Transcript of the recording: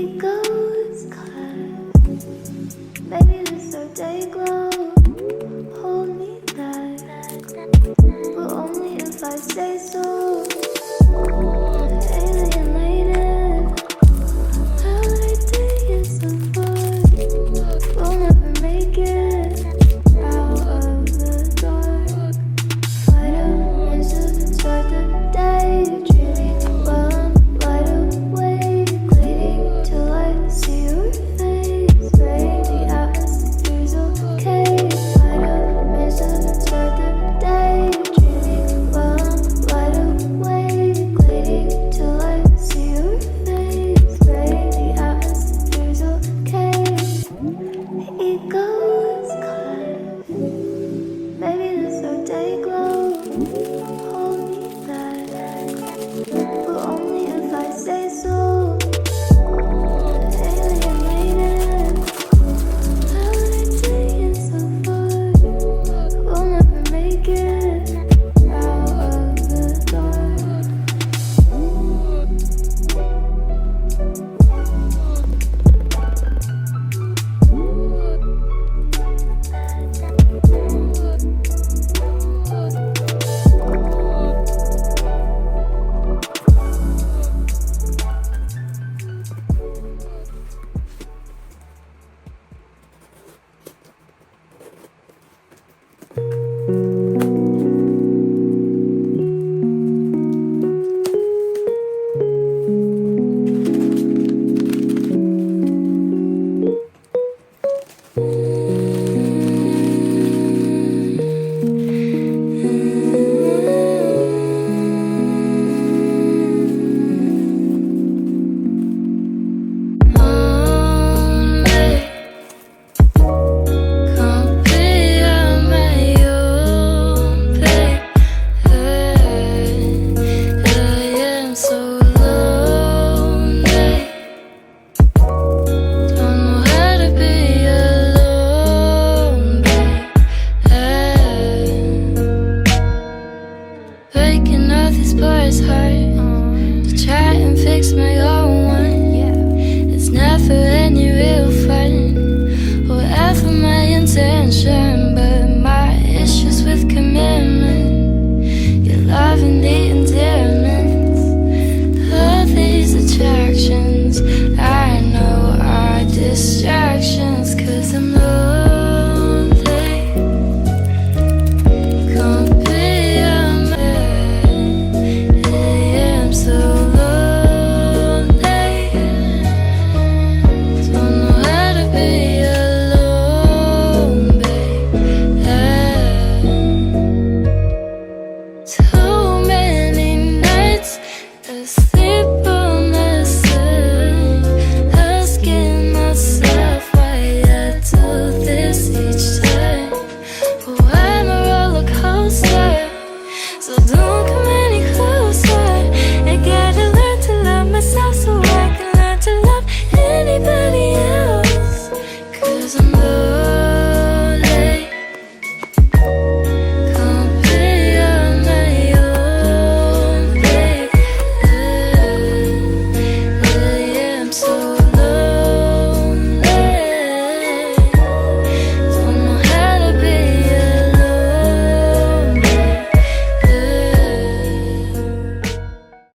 Ego's class. Maybe this our day glow. Hold me back, but only if I say so. Alienated, how would I take it so far? We'll never make it out of the dark. Wide open to start the day, dreaming while I'm wide awake, waiting till I see your face. Pray the atmosphere's okay. Wide open to start the day, dreaming while I'm wide awake, waiting till I see your face. Pray the atmosphere's okay. Ego's class. Maybe this our day glow. Hold me back, but only if I say so. Alienated, how would I take it so far? We'll never make it out of the dark. Breaking all these bars hard to try and fix my own one. It's never any real fun, or ever my intention. But my issues with commitment, your love and the endearments, all these attractions.